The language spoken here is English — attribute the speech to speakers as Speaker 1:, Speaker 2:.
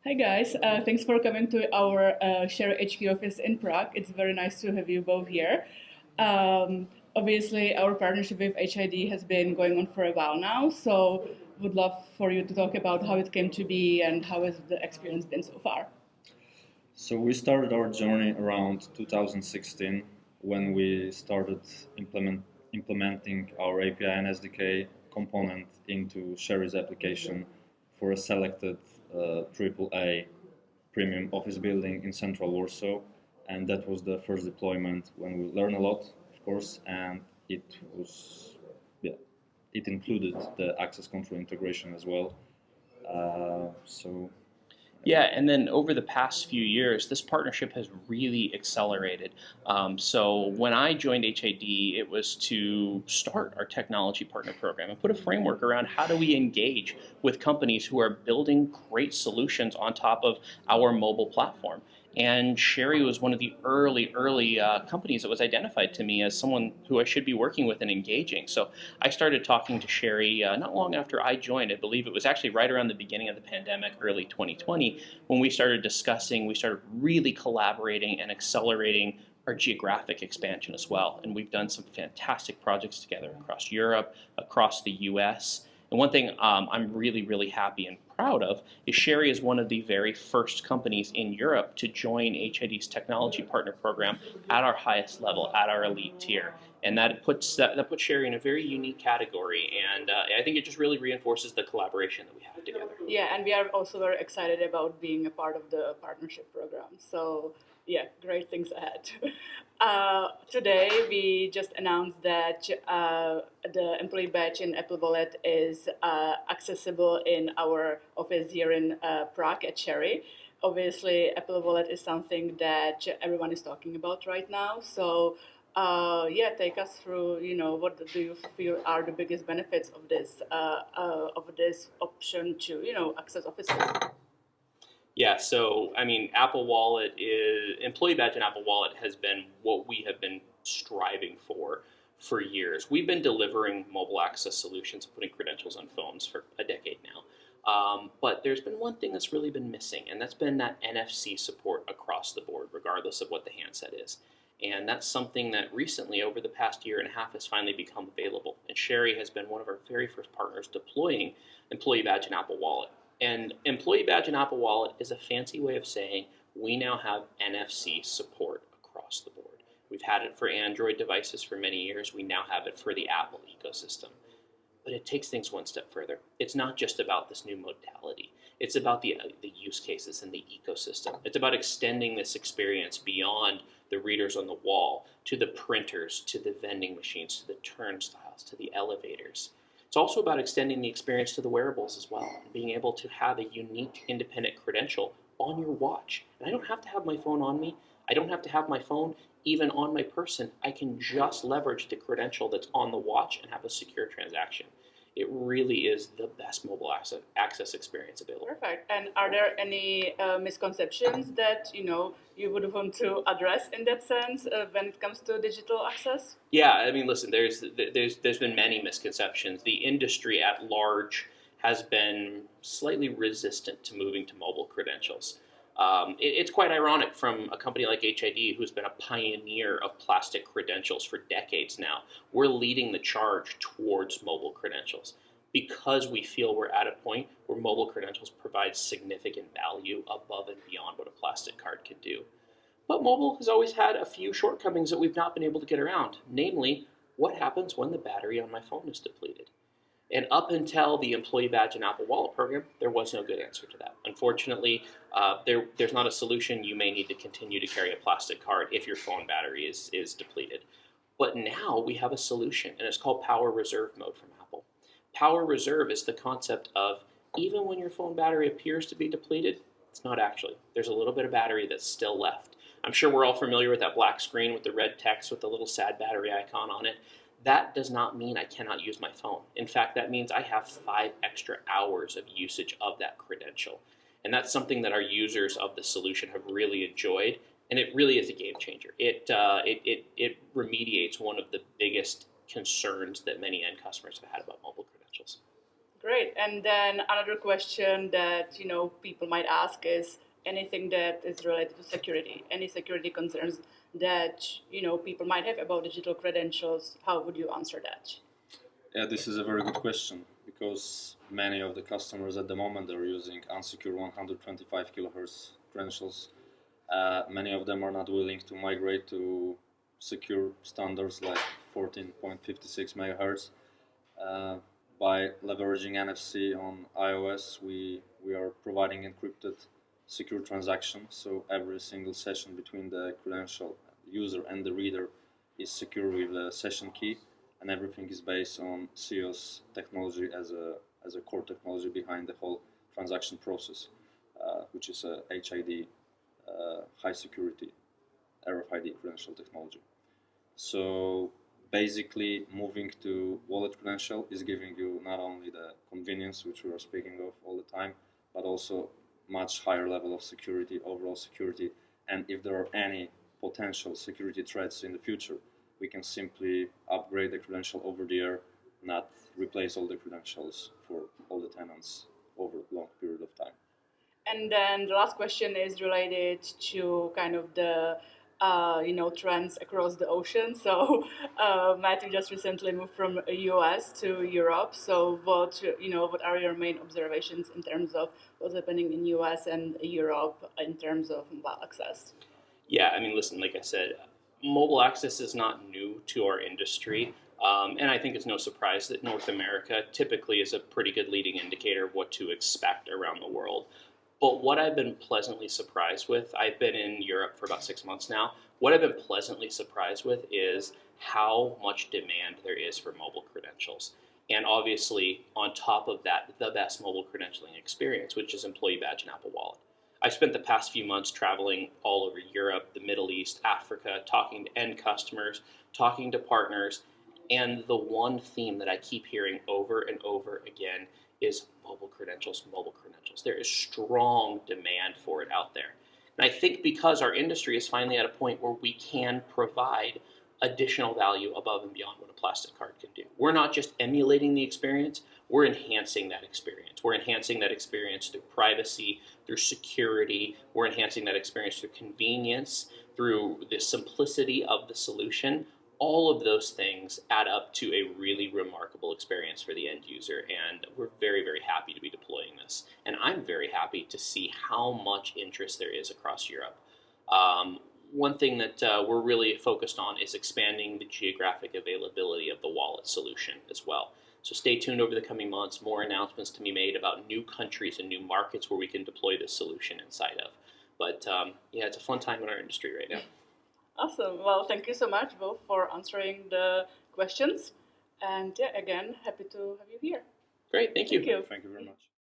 Speaker 1: Hi guys, thanks for coming to our Sharry HQ office in Prague. It's very nice to have you both here. Obviously, our partnership with HID has been going on for a while now, so would love for you to talk about how it came to be and how has the experience been so far.
Speaker 2: So we started our journey around 2016 when we started implementing our API and SDK component into Sharry's application for a selected AAA premium office building in central Warsaw. And that was the first deployment when we learned a lot, of course, and it was, yeah, it included the access control integration as well. So
Speaker 3: Yeah, and then over the past few years, this partnership has really accelerated. So when I joined HID, it was to start our technology partner program and put a framework around how do we engage with companies who are building great solutions on top of our mobile platform. And Sharry was one of the early companies that was identified to me as someone who I should be working with and engaging. So I started talking to Sharry not long after I joined. I believe it was actually right around the beginning of the pandemic, early 2020, when we started discussing, we started really collaborating and accelerating our geographic expansion as well. And we've done some fantastic projects together across Europe, across the US. And one thing I'm really happy and proud of is Sharry is one of the very first companies in Europe to join HID's technology partner program at our highest level, at our elite tier. And that puts Sharry in a very unique category, and I think it just really reinforces the collaboration that we have together.
Speaker 1: Yeah, and we are also very excited about being a part of the partnership program. So, yeah, great things ahead. Today, we just announced that the employee badge in Apple Wallet is accessible in our office here in Prague at Sharry. Obviously, Apple Wallet is something that everyone is talking about right now. So, yeah, take us through. What do you feel are the biggest benefits of this option to access offices?
Speaker 3: Yeah, so I mean, Apple Wallet is employee badge in Apple Wallet has been what we have been striving for years. We've been delivering mobile access solutions, putting credentials on phones for a decade now. But there's been one thing that's really been missing, and that's been that NFC support across the board, regardless of what the handset is. And that's something that recently, over the past year and a half, has finally become available. And Sharry has been one of our very first partners deploying Employee Badge in Apple Wallet. And Employee Badge in Apple Wallet is a fancy way of saying we now have NFC support across the board. We've had it for Android devices for many years. We now have it for the Apple ecosystem. But it takes things one step further. It's not just about this new modality. It's about the use cases and the ecosystem. It's about extending this experience beyond the readers on the wall, to the printers, to the vending machines, to the turnstiles, to the elevators. It's also about extending the experience to the wearables as well, and being able to have a unique independent credential on your watch. And I don't have to have my phone on me. I don't have to have my phone even on my person. I can just leverage the credential that's on the watch and have a secure transaction. It really is the best mobile access experience available.
Speaker 1: Perfect. And are there any misconceptions that you would want to address in that sense when it comes to digital access?
Speaker 3: Yeah, I mean, listen, there's been many misconceptions. The industry at large has been slightly resistant to moving to mobile credentials. It's quite ironic from a company like HID, who's been a pioneer of plastic credentials for decades now. We're leading the charge towards mobile credentials because we feel we're at a point where mobile credentials provide significant value above and beyond what a plastic card can do. But mobile has always had a few shortcomings that we've not been able to get around, namely, what happens when the battery on my phone is depleted? And up until the Employee Badge and Apple Wallet program, there was no good answer to that. Unfortunately, there's not a solution. You may need to continue to carry a plastic card if your phone battery is depleted. But now we have a solution, and it's called Power Reserve Mode from Apple. Power Reserve is the concept of even when your phone battery appears to be depleted, it's not actually. There's a little bit of battery that's still left. I'm sure we're all familiar with that black screen with the red text with the little sad battery icon on it. That does not mean I cannot use my phone. In fact, that means I have 5 extra hours of usage of that credential. And that's something that our users of the solution have really enjoyed, and it really is a game changer. It remediates one of the biggest concerns that many end customers have had about mobile credentials.
Speaker 1: Great. And then another question that people might ask is anything that is related to security. Any security concerns that people might have about digital credentials? How would you answer that?
Speaker 2: Yeah, this is a very good question because many of the customers at the moment are using unsecure 125 kilohertz credentials. Many of them are not willing to migrate to secure standards like 14.56 megahertz. By leveraging NFC on iOS, we are providing encrypted secure transactions, so every single session between the credential user and the reader is secure with the session key, and everything is based on CEOS technology as a core technology behind the whole transaction process, which is a HID, high security RFID credential technology. So basically, moving to wallet credential is giving you not only the convenience, which we are speaking of all the time, but also much higher level of security, overall security. And if there are any potential security threats in the future, we can simply upgrade the credential over the air, not replace all the credentials for all the tenants over a long period of time.
Speaker 1: And then the last question is related to kind of the trends across the ocean. So Matthew just recently moved from US to Europe. So what are your main observations in terms of what's happening in US and Europe in terms of mobile access?
Speaker 3: Yeah, I mean, listen, like I said, mobile access is not new to our industry. And I think it's no surprise that North America typically is a pretty good leading indicator of what to expect around the world. But what I've been pleasantly surprised with, I've been in Europe for about 6 months now. What I've been pleasantly surprised with is how much demand there is for mobile credentials. And obviously, on top of that, the best mobile credentialing experience, which is Employee Badge and Apple Wallet. I've spent the past few months traveling all over Europe, the Middle East, Africa, talking to end customers, talking to partners, and the one theme that I keep hearing over and over again is mobile credentials, mobile credentials. There is strong demand for it out there. And I think because our industry is finally at a point where we can provide additional value above and beyond what a plastic card can do. We're not just emulating the experience, we're enhancing that experience. We're enhancing that experience through privacy, through security, we're enhancing that experience through convenience, through the simplicity of the solution. All of those things add up to a really remarkable experience for the end user, and we're very, very happy to be deploying this. And I'm very happy to see how much interest there is across Europe. One thing that we're really focused on is expanding the geographic availability of the wallet solution as well. So stay tuned over the coming months, more announcements to be made about new countries and new markets where we can deploy this solution inside of. But yeah, it's a fun time in our industry right now.
Speaker 1: Awesome. Well, thank you so much both for answering the questions. And yeah, again, happy to have you here.
Speaker 3: Great. Thank you.
Speaker 1: Thank you.
Speaker 2: Thank you very much.